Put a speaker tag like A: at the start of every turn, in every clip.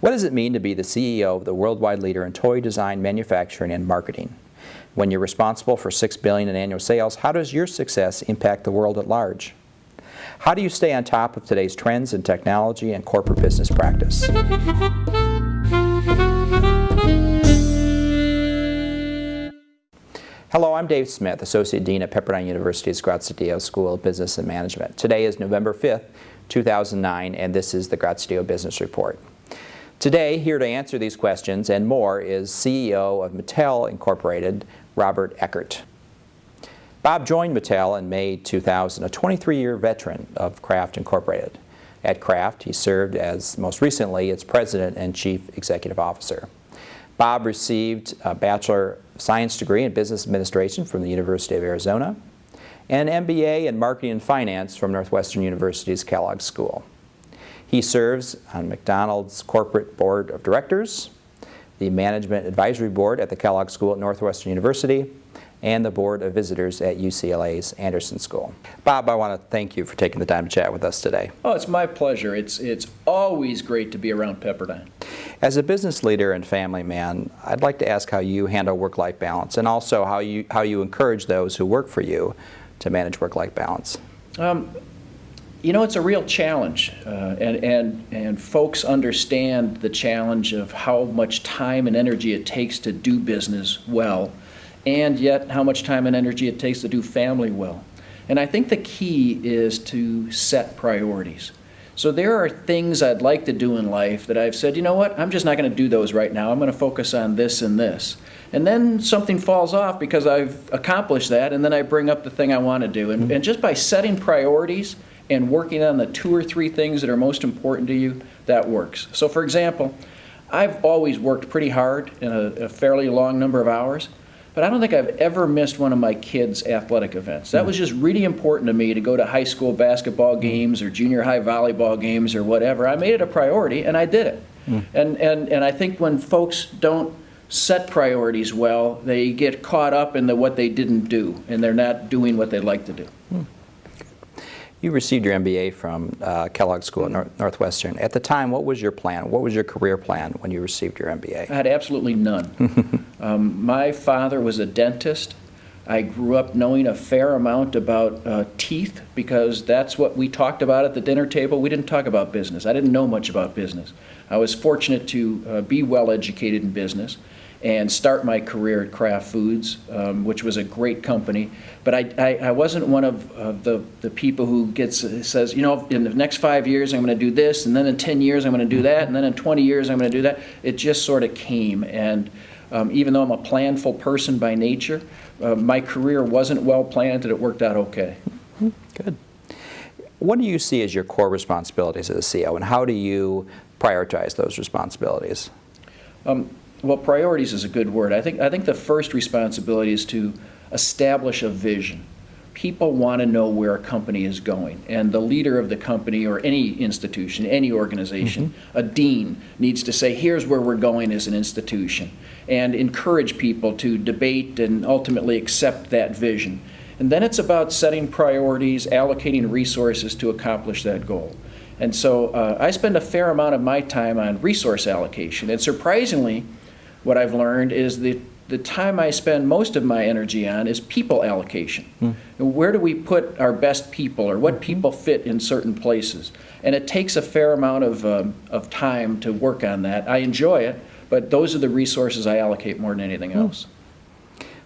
A: What does it mean to be the CEO of the worldwide leader in toy design, manufacturing, and marketing? When you're responsible for $6 billion in annual sales, how does your success impact the world at large? How do you stay on top of today's trends in technology and corporate business practice? Hello, I'm Dave Smith, Associate Dean at Pepperdine University's Graziadio School of Business and Management. Today is November 5th, 2009, and this is the Graziadio Business Report. Today, here to answer these questions and more is CEO of Mattel Incorporated, Robert Eckert. Bob joined Mattel in May 2000, a 23-year veteran of Kraft Incorporated. At Kraft, he served as, most recently, its President and Chief Executive Officer. Bob received a Bachelor of Science degree in Business Administration from the University of Arizona and an MBA in Marketing and Finance from Northwestern University's Kellogg School. He serves on McDonald's Corporate Board of Directors, the Management Advisory Board at the Kellogg School at Northwestern University, and the Board of Visitors at UCLA's Anderson School. Bob, I want to thank you for taking the time to chat with us today.
B: Oh, it's my pleasure. It's always great to be around Pepperdine.
A: As a business leader and family man, I'd like to ask how you handle work-life balance and also how you encourage those who work for you to manage work-life balance.
B: You know, it's a real challenge, and folks understand the challenge of how much time and energy it takes to do business well, and yet how much time and energy it takes to do family well. And I think the key is to set priorities. So there are things I'd like to do in life that I've said, you know what, I'm just not going to do those right now. I'm going to focus on this and this. And then something falls off because I've accomplished that, and then I bring up the thing I want to do. And just by setting priorities and working on the 2 or 3 things that are most important to you, that works. So for example, I've always worked pretty hard in a fairly long number of hours, but I don't think I've ever missed one of my kids' athletic events. That was just really important to me, to go to high school basketball games or junior high volleyball games or whatever. I made it a priority, and I did it. And I think when folks don't set priorities well, they get caught up in what they didn't do, and they're not doing what they'd like to do.
A: You received your MBA from Kellogg School at Northwestern. At the time, what was your plan? What was your career plan when you received your MBA?
B: I had absolutely none. My father was a dentist. I grew up knowing a fair amount about teeth because that's what we talked about at the dinner table. We didn't talk about business. I didn't know much about business. I was fortunate to be well educated in business and start my career at Kraft Foods, which was a great company. But I wasn't one of the people who says, you know, in the next 5 years I'm going to do this, and then in 10 years I'm going to do that, and then in 20 years I'm going to do that. It just sort of came. And even though I'm a planful person by nature, my career wasn't well planned, and it worked out okay.
A: Good. What do you see as your core responsibilities as a CEO, and how do you prioritize those responsibilities?
B: Well, priorities is a good word. I think the first responsibility is to establish a vision. People want to know where a company is going, and the leader of the company or any institution, any organization, a dean, needs to say, here's where we're going as an institution, and encourage people to debate and ultimately accept that vision. And then it's about setting priorities, allocating resources to accomplish that goal. And so I spend a fair amount of my time on resource allocation, and surprisingly, what I've learned is the time I spend most of my energy on is people allocation. Where do we put our best people, or what people fit in certain places? And it takes a fair amount of time to work on that. I enjoy it, but those are the resources I allocate more than anything else.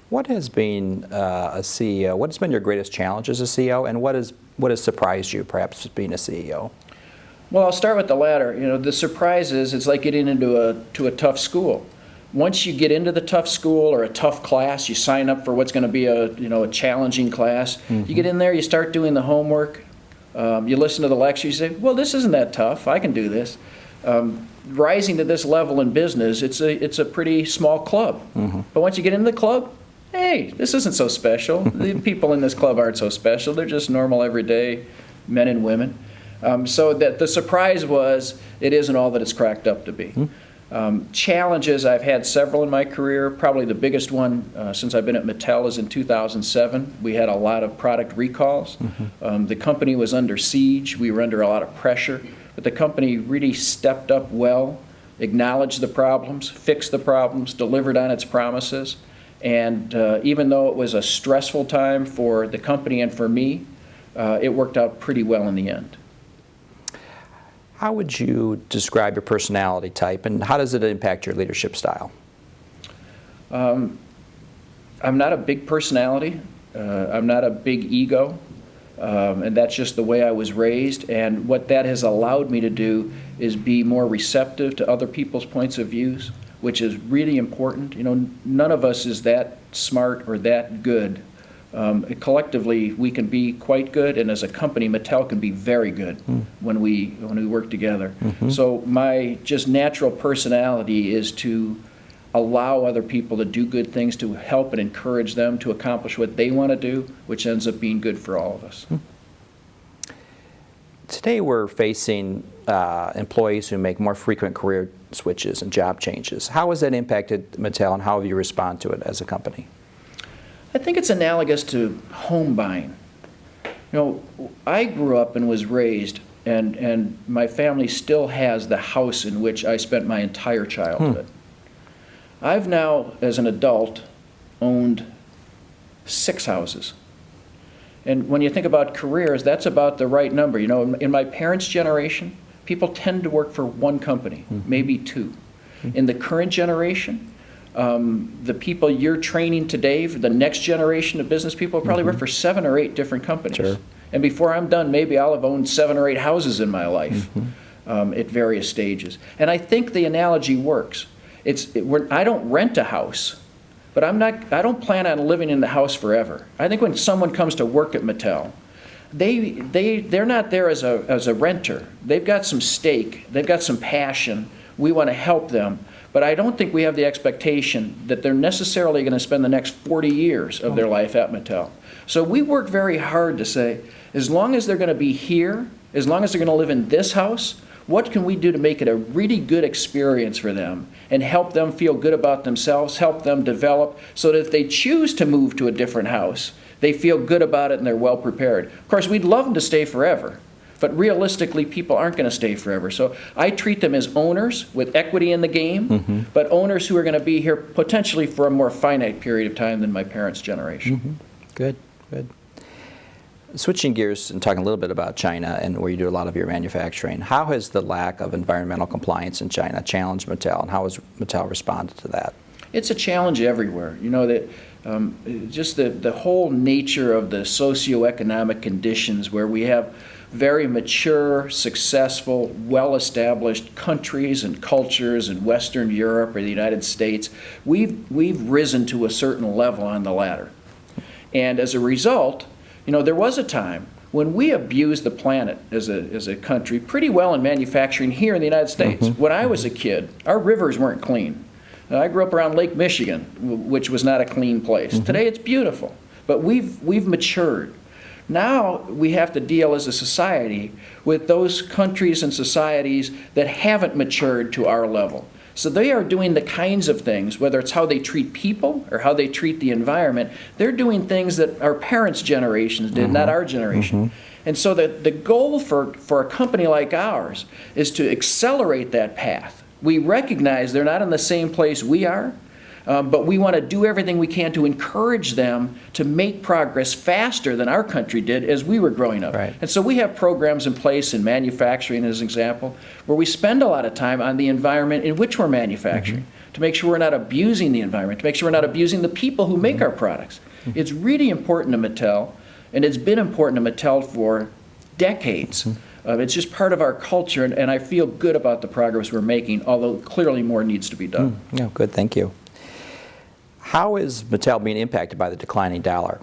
A: What has been a CEO? What has been your greatest challenge as a CEO, and what has surprised you, perhaps, as being a CEO?
B: Well, I'll start with the latter. You know, the surprise is it's like getting into a tough school. Once you get into the tough school or a tough class, you sign up for what's going to be a challenging class. You get in there, you start doing the homework, you listen to the lecture, you say, well, this isn't that tough, I can do this. Rising to this level in business, it's a pretty small club. But once you get into the club, hey, this isn't so special. The people in this club aren't so special. They're just normal, everyday men and women. So that the surprise was, it isn't all that it's cracked up to be. Challenges, I've had several in my career. Probably the biggest one since I've been at Mattel is in 2007. We had a lot of product recalls. The company was under siege. We were under a lot of pressure. But the company really stepped up well acknowledged the problems, fixed the problems, delivered on its promises. And even though it was a stressful time for the company and for me, it worked out pretty well in the end.
A: How would you describe your personality type, and how does it impact your leadership style?
B: I'm not a big personality. I'm not a big ego. And that's just the way I was raised. And what that has allowed me to do is be more receptive to other people's points of views, which is really important. You know, none of us is that smart or that good. Collectively, we can be quite good, and as a company, Mattel can be very good when we work together. So my just natural personality is to allow other people to do good things, to help and encourage them to accomplish what they want to do, which ends up being good for all of us.
A: Today we're facing employees who make more frequent career switches and job changes. How has that impacted Mattel, and how have you responded to it as a company?
B: I think it's analogous to home buying. You know, I grew up and was raised, and my family still has the house in which I spent my entire childhood. I've now, as an adult, owned 6 houses. And when you think about careers, that's about the right number. You know, in my parents' generation, people tend to work for one company, maybe 2. In the current generation, the people you're training today, for the next generation of business people, probably work for 7 or 8 different companies.
A: Sure.
B: And before I'm done, maybe I'll have owned 7 or 8 houses in my life at various stages. And I think the analogy works. I don't rent a house, but I don't plan on living in the house forever. I think when someone comes to work at Mattel, they're not there as a renter. They've got some stake, they've got some passion. We want to help them. But I don't think we have the expectation that they're necessarily going to spend the next 40 years of their life at Mattel. So we work very hard to say, as long as they're going to be here, as long as they're going to live in this house, what can we do to make it a really good experience for them and help them feel good about themselves, help them develop, so that if they choose to move to a different house, they feel good about it and they're well prepared. Of course, we'd love them to stay forever. But realistically, people aren't going to stay forever. So I treat them as owners with equity in the game, but owners who are going to be here potentially for a more finite period of time than my parents' generation.
A: Good, good. Switching gears and talking a little bit about China, and where you do a lot of your manufacturing, how has the lack of environmental compliance in China challenged Mattel, and how has Mattel responded to that?
B: It's a challenge everywhere. You know, that just the whole nature of the socioeconomic conditions where we have very mature, successful, well-established countries and cultures in Western Europe or the United States, we've risen to a certain level on the ladder. And as a result, you know, there was a time when we abused the planet as a country pretty well in manufacturing here in the United States. When I was a kid, our rivers weren't clean. I grew up around Lake Michigan, which was not a clean place. Today it's beautiful, but we've matured. Now we have to deal as a society with those countries and societies that haven't matured to our level. So they are doing the kinds of things, whether it's how they treat people or how they treat the environment, they're doing things that our parents' generations did, not our generation. And so the goal for a company like ours is to accelerate that path. We recognize they're not in the same place we are, but we want to do everything we can to encourage them to make progress faster than our country did as we were growing up.
A: Right.
B: And so we have programs in place in manufacturing, as an example, where we spend a lot of time on the environment in which we're manufacturing, to make sure we're not abusing the environment, to make sure we're not abusing the people who make our products. It's really important to Mattel, and it's been important to Mattel for decades. It's just part of our culture, and I feel good about the progress we're making, although clearly more needs to be done.
A: Yeah, good, thank you. How is Mattel being impacted by the declining dollar?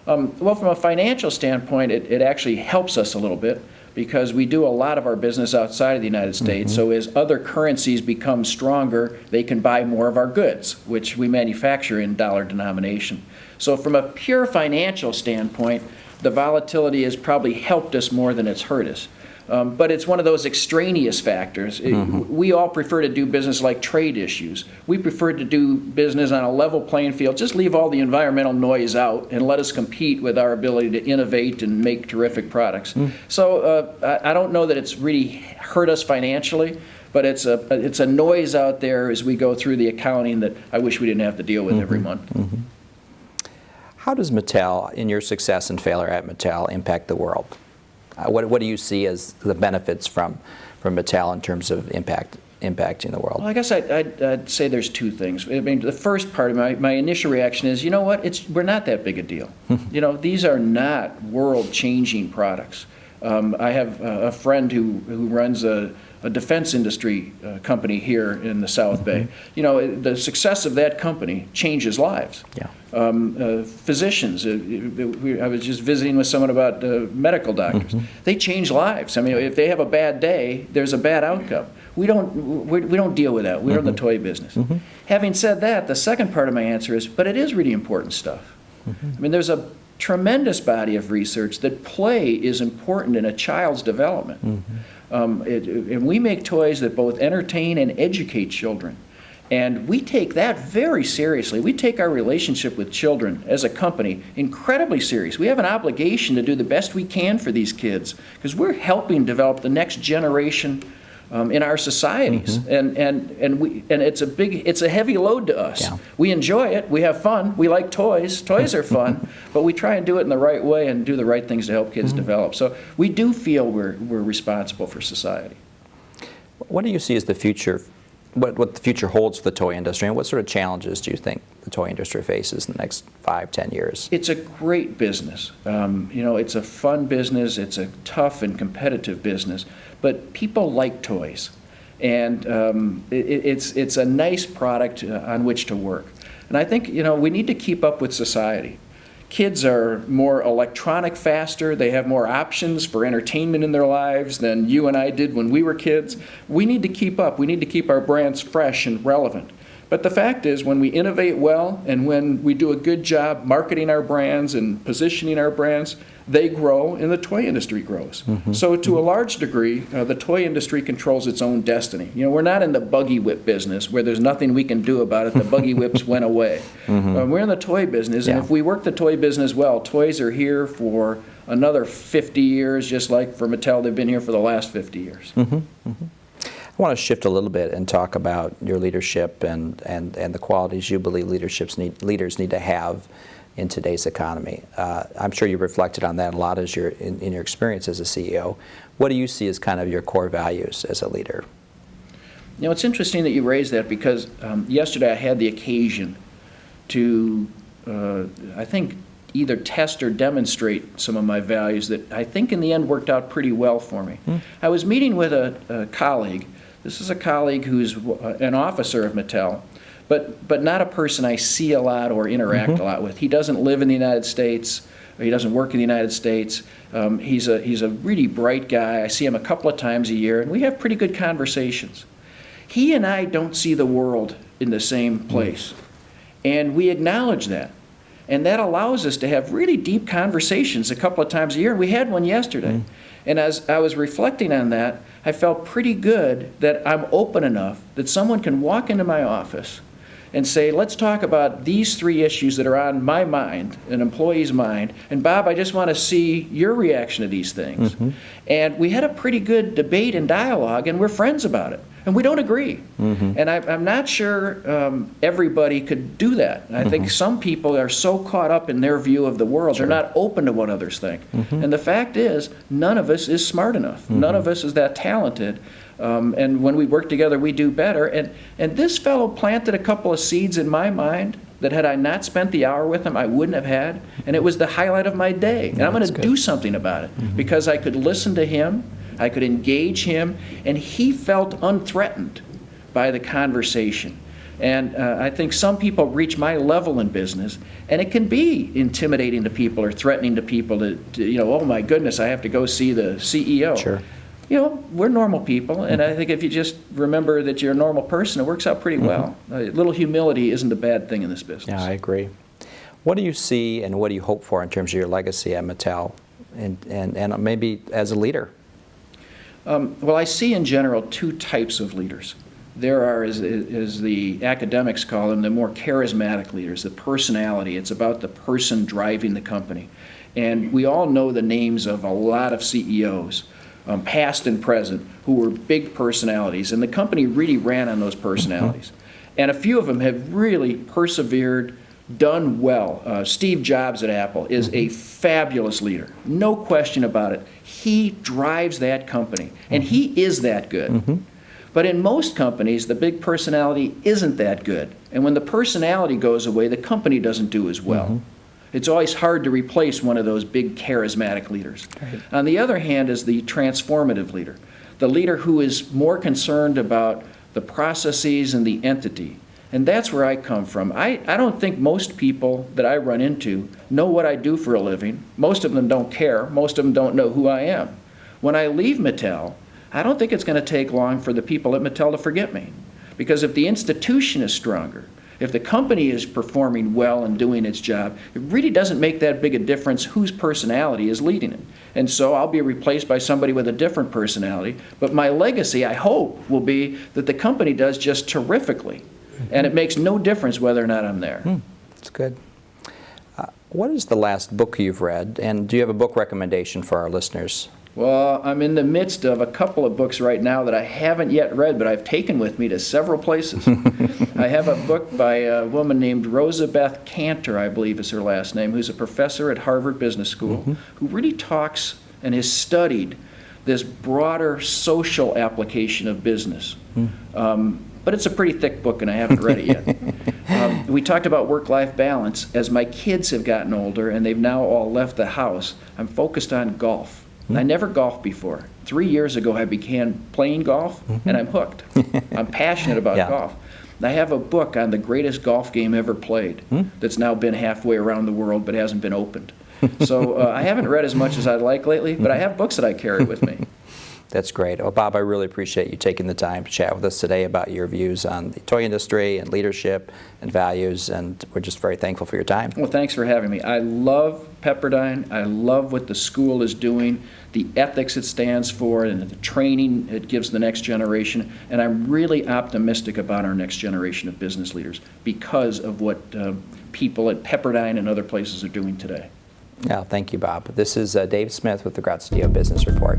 B: Well, from a financial standpoint, it actually helps us a little bit because we do a lot of our business outside of the United States. So as other currencies become stronger, they can buy more of our goods, which we manufacture in dollar denomination. So from a pure financial standpoint, the volatility has probably helped us more than it's hurt us. But it's one of those extraneous factors. We all prefer to do business like trade issues. We prefer to do business on a level playing field. Just leave all the environmental noise out and let us compete with our ability to innovate and make terrific products. So I don't know that it's really hurt us financially, But it's a noise out there as we go through the accounting that I wish we didn't have to deal with every month.
A: How does Mattel, in your success and failure at Mattel, impact the world? What do you see as the benefits from Mattel in terms of impacting the world?
B: Well, I guess I'd say there's two things. I mean, the first part of my initial reaction is, you know what, we're not that big a deal. You know, these are not world-changing products. I have a friend who runs a defense industry company here in the South Bay. You know, the success of that company changes lives.
A: Yeah.
B: Physicians, I was just visiting with someone about medical doctors. They change lives. I mean, if they have a bad day, there's a bad outcome. We don't deal with that. We're in the toy business. Having said that, the second part of my answer is, but it is really important stuff. I mean, there's a tremendous body of research that play is important in a child's development. And we make toys that both entertain and educate children. And we take that very seriously. We take our relationship with children as a company incredibly serious. We have an obligation to do the best we can for these kids because we're helping develop the next generation in our societies. And it's a heavy load to us.
A: Yeah.
B: We enjoy it. We have fun. We like toys. Toys are fun. But we try and do it in the right way and do the right things to help kids develop. So we do feel we're responsible for society.
A: What do you see as the future? What the future holds for the toy industry, and what sort of challenges do you think the toy industry faces in the next 5-10 years? It's
B: a great business. You know, it's a fun business. It's a tough and competitive business. But people like toys, and it's a nice product on which to work. And I think, you know, we need to keep up with society. Kids are more electronic faster. They have more options for entertainment in their lives than you and I did when we were kids. We need to keep up. We need to keep our brands fresh and relevant. But the fact is, when we innovate well and when we do a good job marketing our brands and positioning our brands, they grow and the toy industry grows. So to a large degree, the toy industry controls its own destiny. You know, we're not in the buggy whip business where there's nothing we can do about it. The buggy whips went away. We're in the toy business, and if we work the toy business well, toys are here for another 50 years, just like for Mattel, they've been here for the last 50 years.
A: I want to shift a little bit and talk about your leadership and the qualities you believe leaders need to have in today's economy. I'm sure you've reflected on that a lot as in your experience as a CEO. What do you see as kind of your core values as a leader?
B: You know, it's interesting that you raised that because yesterday I had the occasion to, I think, either test or demonstrate some of my values that I think in the end worked out pretty well for me. I was meeting with a colleague. This is a colleague who's an officer of Mattel, but not a person I see a lot or interact a lot with. He doesn't live in the United States. He doesn't work in the United States. He's a really bright guy. I see him a couple of times a year, and we have pretty good conversations. He and I don't see the world in the same place, and we acknowledge that. And that allows us to have really deep conversations a couple of times a year, and we had one yesterday. And as I was reflecting on that, I felt pretty good that I'm open enough that someone can walk into my office and say, let's talk about these 3 issues that are on my mind, an employee's mind, and Bob, I just want to see your reaction to these things. And we had a pretty good debate and dialogue, and we're friends about it. And we don't agree. And I'm not sure everybody could do that. I think some people are so caught up in their view of the world, they're not open to what others think. And the fact is, none of us is smart enough. None of us is that talented. And when we work together, we do better. And this fellow planted a couple of seeds in my mind that had I not spent the hour with him, I wouldn't have had. And it was the highlight of my day. And I'm going to do something about it because I could listen to him. I could engage him, and he felt unthreatened by the conversation. And I think some people reach my level in business, and it can be intimidating to people or threatening to people to you know, oh my goodness, I have to go see the CEO.
A: Sure.
B: You know, we're normal people, and I think if you just remember that you're a normal person, it works out pretty well. A little humility isn't a bad thing in this business.
A: Yeah, I agree. What do you see and what do you hope for in terms of your legacy at Mattel and maybe as a leader?
B: Well, I see in general 2 types of leaders. There are, as the academics call them, the more charismatic leaders, the personality. It's about the person driving the company. And we all know the names of a lot of CEOs. past and present, who were big personalities, and the company really ran on those personalities. And a few of them have really persevered, done well. Steve Jobs at Apple is a fabulous leader, no question about it. He drives that company, and he is that good. But in most companies, the big personality isn't that good. And when the personality goes away, the company doesn't do as well. It's always hard to replace one of those big charismatic leaders. Right. On the other hand is the transformative leader, the leader who is more concerned about the processes and the entity. And that's where I come from. I don't think most people that I run into know what I do for a living. Most of them don't care. Most of them don't know who I am. When I leave Mattel, I don't think it's going to take long for the people at Mattel to forget me. Because if the institution is stronger, if the company is performing well and doing its job, it really doesn't make that big a difference whose personality is leading it. And so I'll be replaced by somebody with a different personality. But my legacy, I hope, will be that the company does just terrifically. And it makes no difference whether or not I'm there.
A: That's good. What is the last book you've read? And do you have a book recommendation for our listeners?
B: Well, I'm in the midst of a couple of books right now that I haven't yet read, but I've taken with me to several places. I have a book by a woman named Rosabeth Cantor, I believe is her last name, who's a professor at Harvard Business School, who really talks and has studied this broader social application of business. But it's a pretty thick book, and I haven't read it yet. We talked about work-life balance. As my kids have gotten older and they've now all left the house, I'm focused on golf. I never golfed before. 3 years ago, I began playing golf, and I'm hooked. I'm passionate about golf. I have a book on the greatest golf game ever played that's now been halfway around the world but hasn't been opened. So I haven't read as much as I'd like lately, but I have books that I carry with me.
A: That's great. Well, Bob, I really appreciate you taking the time to chat with us today about your views on the toy industry and leadership and values, and we're just very thankful for your time.
B: Well, thanks for having me. I love Pepperdine. I love what the school is doing, the ethics it stands for, and the training it gives the next generation, and I'm really optimistic about our next generation of business leaders because of what people at Pepperdine and other places are doing today.
A: Yeah, thank you, Bob. This is Dave Smith with the Graziadio Business Report.